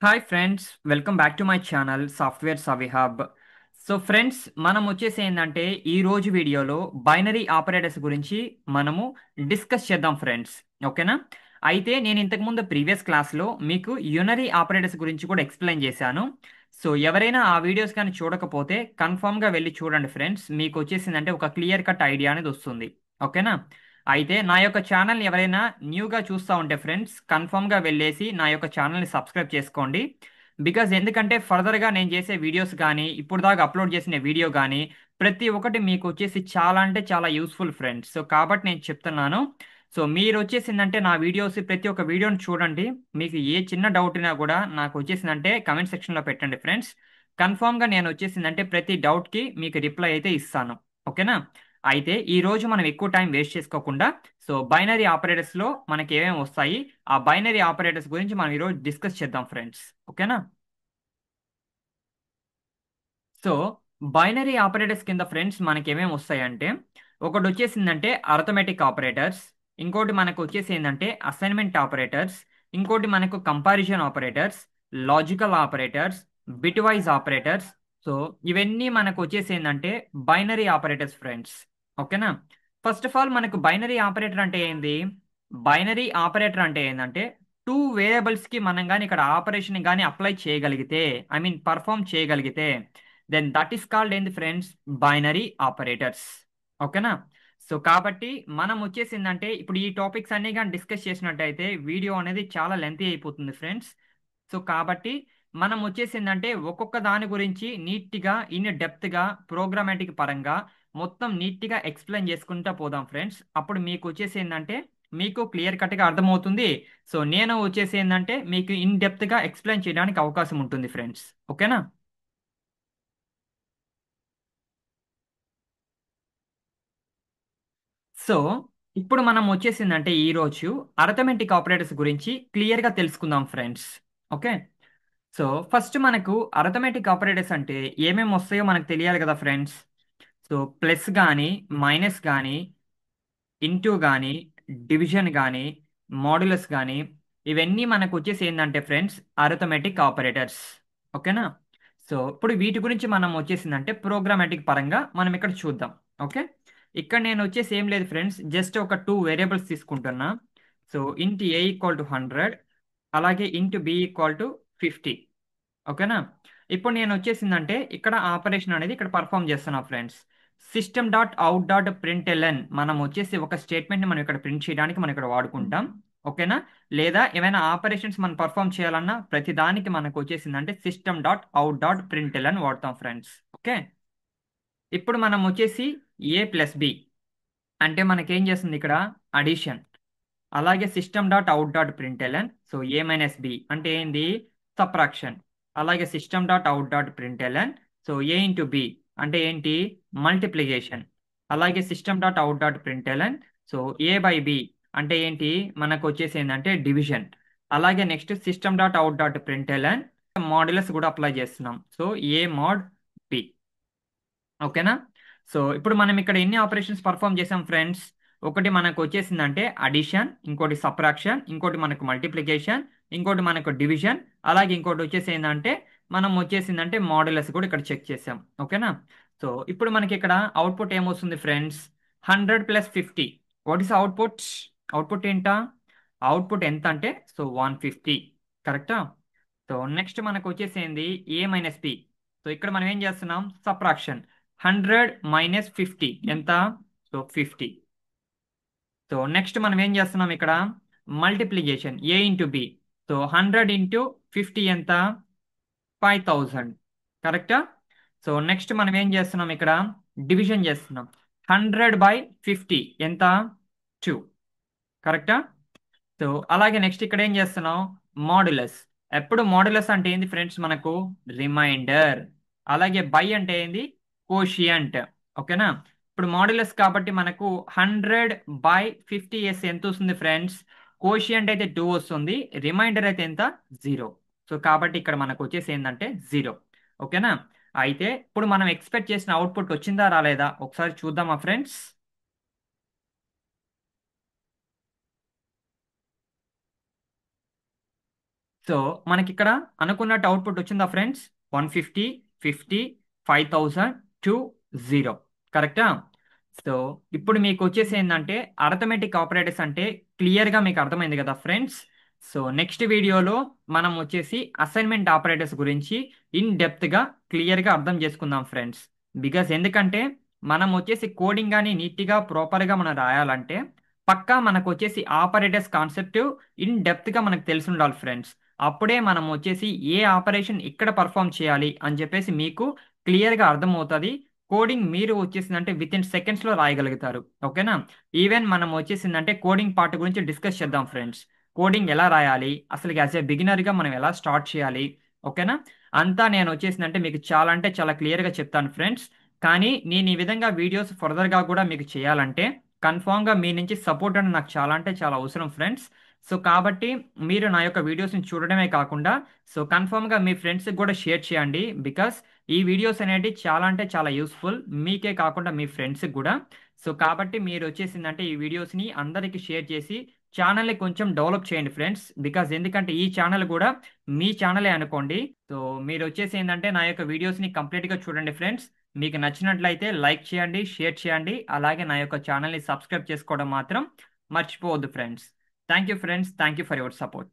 Hi friends, welcome back to my channel software Savi hub. So friends, మనం వచ్చేసి ఏంటంటే ఈ రోజు వీడియోలో బైనరీ ఆపరేటర్స్ గురించి మనము డిస్కస్ చేద్దాం ఫ్రెండ్స్. ఓకేనా? అయితే నేను ఇంతకుముందు ప్రీవియస్ క్లాస్లో మీకు యూనరీ ఆపరేటర్స్ గురించి కూడా ఎక్స్ప్లెయిన్ చేశాను. సో ఎవరైనా ఆ వీడియోస్ కానీ చూడకపోతే కన్ఫామ్గా వెళ్ళి చూడండి ఫ్రెండ్స్. మీకు వచ్చేసిందంటే ఒక క్లియర్ కట్ ఐడియా అనేది వస్తుంది. ఓకేనా? అయితే నా యొక్క ఛానల్ ఎవరైనా న్యూగా చూస్తూ ఉంటే ఫ్రెండ్స్ కన్ఫర్మ్గా వెళ్ళేసి నా యొక్క ఛానల్ని సబ్స్క్రైబ్ చేసుకోండి. బికాజ్ ఎందుకంటే ఫర్దర్గా నేను చేసే వీడియోస్ కానీ ఇప్పుడు దాకా అప్లోడ్ చేసిన వీడియో కానీ ప్రతి ఒక్కటి మీకు వచ్చేసి చాలా అంటే చాలా యూస్ఫుల్ ఫ్రెండ్స్. సో కాబట్టి నేను చెప్తున్నాను. సో మీరు వచ్చేసిందంటే నా వీడియోస్ ప్రతి ఒక్క వీడియోని చూడండి. మీకు ఏ చిన్న డౌట్ అయినా కూడా నాకు వచ్చేసిందంటే కమెంట్ సెక్షన్లో పెట్టండి ఫ్రెండ్స్. కన్ఫామ్గా నేను వచ్చేసిందంటే ప్రతి డౌట్కి మీకు రిప్లై అయితే ఇస్తాను. ఓకేనా? అయితే ఈ రోజు మనం ఎక్కువ టైం వేస్ట్ చేసుకోకుండా సో బైనరీ ఆపరేటర్స్ లో మనకి ఏమేమి వస్తాయి, ఆ బైనరీ ఆపరేటర్స్ గురించి మనం ఈరోజు డిస్కస్ చేద్దాం ఫ్రెండ్స్. ఓకేనా? సో బైనరీ ఆపరేటర్స్ కింద ఫ్రెండ్స్ మనకి ఏమేమి వస్తాయంటే ఒకటి వచ్చేసిందంటే అర్థమెటిక్ ఆపరేటర్స్, ఇంకోటి మనకు వచ్చేసి ఏంటంటే అసైన్మెంట్ ఆపరేటర్స్, ఇంకోటి మనకు comparison operators, logical operators, bit wise operators. So ఇవన్నీ మనకు వచ్చేసి ఏంటంటే బైనరీ ఆపరేటర్స్ ఫ్రెండ్స్. ఓకేనా? ఫస్ట్ ఆఫ్ ఆల్ మనకు బైనరీ ఆపరేటర్ అంటే ఏంది? బైనరీ ఆపరేటర్ అంటే ఏంటంటే టూ వేరియబుల్స్ కి మనం కానీ ఇక్కడ ఆపరేషన్ కానీ అప్లై చేయగలిగితే, ఐ మీన్ పర్ఫామ్ చేయగలిగితే, దెన్ దట్ ఈస్ కాల్డ్ ఏంది ఫ్రెండ్స్? Binary operators. ఓకేనా? సో కాబట్టి మనం వచ్చేసిందంటే ఇప్పుడు ఈ టాపిక్స్ అన్ని కానీ డిస్కస్ చేసినట్టయితే వీడియో అనేది చాలా లెంతీ అయిపోతుంది ఫ్రెండ్స్. సో కాబట్టి మనం వచ్చేసిందంటే ఒక్కొక్క దాని గురించి నీట్గా ఇన్ డెప్త్గా ప్రోగ్రామాటిక్ పరంగా మొత్తం నీట్గా ఎక్స్ప్లెయిన్ చేసుకుంటా పోదాం ఫ్రెండ్స్. అప్పుడు మీకు వచ్చేసి ఏంటంటే మీకు క్లియర్ కట్గా అర్థమవుతుంది. సో నేను వచ్చేసి ఏంటంటే మీకు ఇన్ డెప్త్గా ఎక్స్ప్లెయిన్ చేయడానికి అవకాశం ఉంటుంది ఫ్రెండ్స్. ఓకేనా? సో ఇప్పుడు మనం వచ్చేసిందంటే ఈరోజు అర్థమెటిక్ ఆపరేటర్స్ గురించి క్లియర్గా తెలుసుకుందాం ఫ్రెండ్స్. ఓకే. సో ఫస్ట్ మనకు అర్థమెటిక్ ఆపరేటర్స్ అంటే ఏమేమి వస్తాయో మనకు తెలియాలి కదా ఫ్రెండ్స్. సో ప్లస్ కానీ, మైనస్ కానీ, ఇంటూ కానీ, డివిజన్ కానీ, మాడ్యులస్ కానీ, ఇవన్నీ మనకు వచ్చేసి ఏంటంటే ఫ్రెండ్స్ అర్థమెటిక్ ఆపరేటర్స్. ఓకేనా? సో ఇప్పుడు వీటి గురించి మనం వచ్చేసిందంటే ప్రోగ్రామాటిక్ పరంగా మనం ఇక్కడ చూద్దాం. ఓకే. ఇక్కడ నేను వచ్చేసి ఏం లేదు ఫ్రెండ్స్, జస్ట్ ఒక టూ వేరియబుల్స్ తీసుకుంటున్నా. సో ఇంట్ ఏ ఈక్వల్ టు 100, అలాగే ఇంట్ బి ఈక్వల్ టు 50. ఓకేనా? ఇప్పుడు నేను వచ్చేసిందంటే ఇక్కడ ఆపరేషన్ అనేది ఇక్కడ పర్ఫామ్ చేస్తున్నా friends. System dot out dot println మనం వచ్చేసి ఒక స్టేట్మెంట్ని మనం ఇక్కడ ప్రింట్ చేయడానికి మనం ఇక్కడ వాడుకుంటాం. ఓకేనా? లేదా ఏమైనా ఆపరేషన్స్ మనం పర్ఫామ్ చేయాలన్నా ప్రతి దానికి మనకు వచ్చేసిందంటే system dot out dot println వాడతాం ఫ్రెండ్స్. ఓకే. ఇప్పుడు మనం వచ్చేసి ఏ ప్లస్ బి అంటే మనకేం చేస్తుంది ఇక్కడ? అడిషన్. అలాగే system dot out dot println so A minus B అంటే ఏంది? సబ్ట్రాక్షన్. అలాగే system dot out dot println so A into B అంటే ఏంటి? మల్టిప్లికేషన్. అలాగే system dot out dot println so A by B అంటే ఏంటి? మనకు వచ్చేసి ఏంటంటే డివిజన్. అలాగే next system dot out dot println modulus కూడా అప్లై చేస్తున్నాం. So A mod B. ఓకేనా? సో ఇప్పుడు మనం ఇక్కడ ఎన్ని ఆపరేషన్స్ పర్ఫామ్ చేసాం ఫ్రెండ్స్? ఒకటి మనకు వచ్చేసిందంటే అడిషన్, ఇంకోటి సబ్ట్రాక్షన్, ఇంకోటి మనకు మల్టిప్లికేషన్, ఇంకోటి మనకు డివిజన్, అలాగే ఇంకోటి వచ్చేసి ఏంటంటే మనం వచ్చేసిందంటే మాడ్యులస్ కూడా ఇక్కడ చెక్ చేసాం. ఓకేనా? సో ఇప్పుడు మనకి ఇక్కడ అవుట్పుట్ ఏమొస్తుంది friends? 100 + 50. What is output? Output ఏంటా? అవుట్పుట్ ఎంత అంటే సో 150. కరెక్టా? సో నెక్స్ట్ మనకు వచ్చేసింది ఏ మైనస్ పి. సో ఇక్కడ మనం ఏం చేస్తున్నాం? సబ్ట్రాక్షన్. 100 - 50 ఎంత? సో 50. సో నెక్స్ట్ మనం ఏం చేస్తున్నాం ఇక్కడ? మల్టిప్లికేషన్ ఏ ఇంటూ బి. సో 100 × 50 ఎంత? 5000. కరెక్టా? సో నెక్స్ట్ మనం ఏం చేస్తున్నాం ఇక్కడ? డివిజన్ చేస్తున్నాం. 100/50 ఎంత? 2. కరెక్టా? సో అలాగే నెక్స్ట్ ఇక్కడ ఏం చేస్తున్నాం? మాడ్యులస్. ఎప్పుడు మాడ్యులస్ అంటే ఏంది ఫ్రెండ్స్? మనకు రిమైండర్. అలాగే బై అంటే ఏంది? కోషియంట్. ఓకేనా? ఇప్పుడు మాడ్యులస్ కాబట్టి మనకు 100/50 ఎంత వస్తుంది ఫ్రెండ్స్? కోషియంట్ అయితే 2 వస్తుంది, రిమైండర్ అయితే ఎంత? 0. సో కాబట్టి ఇక్కడ మనకు వచ్చేసి ఏంటంటే 0. ఓకేనా? అయితే ఇప్పుడు మనం ఎక్స్పెక్ట్ చేసిన అవుట్పుట్ వచ్చిందా రాలేదా ఒకసారి చూద్దామా ఫ్రెండ్స్? సో మనకి ఇక్కడ అనుకున్నట్టు అవుట్పుట్ వచ్చిందా ఫ్రెండ్స్? 150, 50, 5000, 20. కరెక్టా? సో ఇప్పుడు మీకు వచ్చేసి ఏంటంటే అర్థమెటిక్ ఆపరేటర్స్ అంటే క్లియర్గా మీకు అర్థమైంది కదా ఫ్రెండ్స్. సో నెక్స్ట్ వీడియోలో మనం వచ్చేసి అసైన్మెంట్ ఆపరేటర్స్ గురించి ఇన్ డెప్త్గా క్లియర్గా అర్థం చేసుకుందాం ఫ్రెండ్స్. బికాస్ ఎందుకంటే మనం వచ్చేసి కోడింగ్ కానీ నీట్గా ప్రాపర్గా మనం రాయాలంటే పక్కా మనకు వచ్చేసి ఆపరేటర్స్ కాన్సెప్ట్ ఇన్ డెప్త్గా మనకు తెలిసి ఉండాలి ఫ్రెండ్స్. అప్పుడే మనం వచ్చేసి ఏ ఆపరేషన్ ఇక్కడ పర్ఫామ్ చేయాలి అని చెప్పేసి మీకు క్లియర్గా అర్థమవుతుంది. కోడింగ్ మీరు వచ్చేసిందంటే విత్ ఇన్ సెకండ్స్లో రాయగలుగుతారు. ఓకేనా? ఈవెన్ మనం వచ్చేసిందంటే కోడింగ్ పార్ట్ గురించి డిస్కస్ చేద్దాం ఫ్రెండ్స్. కోడింగ్ ఎలా రాయాలి, అసలు యాజ్ ఏ బిగినర్గా మనం ఎలా స్టార్ట్ చేయాలి. ఓకేనా? అంతా నేను వచ్చేసిందంటే మీకు చాలా అంటే చాలా క్లియర్గా చెప్తాను ఫ్రెండ్స్. కానీ నేను ఈ విధంగా వీడియోస్ ఫర్దర్గా కూడా మీకు చేయాలంటే కన్ఫామ్గా మీ నుంచి సపోర్ట్ అనేది నాకు చాలా అంటే చాలా అవసరం ఫ్రెండ్స్. సో కాబట్టి మీరు నా యొక్క వీడియోస్ని చూడడమే కాకుండా సో కన్ఫర్మ్గా మీ ఫ్రెండ్స్కి కూడా షేర్ చేయండి. బికాస్ ఈ వీడియోస్ అనేవి చాలా అంటే చాలా యూస్ఫుల్ మీకే కాకుండా మీ ఫ్రెండ్స్కి కూడా. సో కాబట్టి మీరు వచ్చేసిందంటే ఈ వీడియోస్ని అందరికీ షేర్ చేసి ఛానల్ని కొంచెం డెవలప్ చేయండి ఫ్రెండ్స్. బికాస్ ఎందుకంటే ఈ ఛానల్ కూడా మీ ఛానలే అనుకోండి. సో మీరు వచ్చేసి ఏంటంటే నా యొక్క వీడియోస్ని కంప్లీట్గా చూడండి ఫ్రెండ్స్. మీకు నచ్చినట్లయితే లైక్ చేయండి, షేర్ చేయండి, అలాగే నా యొక్క ఛానల్ని సబ్స్క్రైబ్ చేసుకోవడం మాత్రం మర్చిపోవద్దు friends. Thank you, friends. Thank you for your support.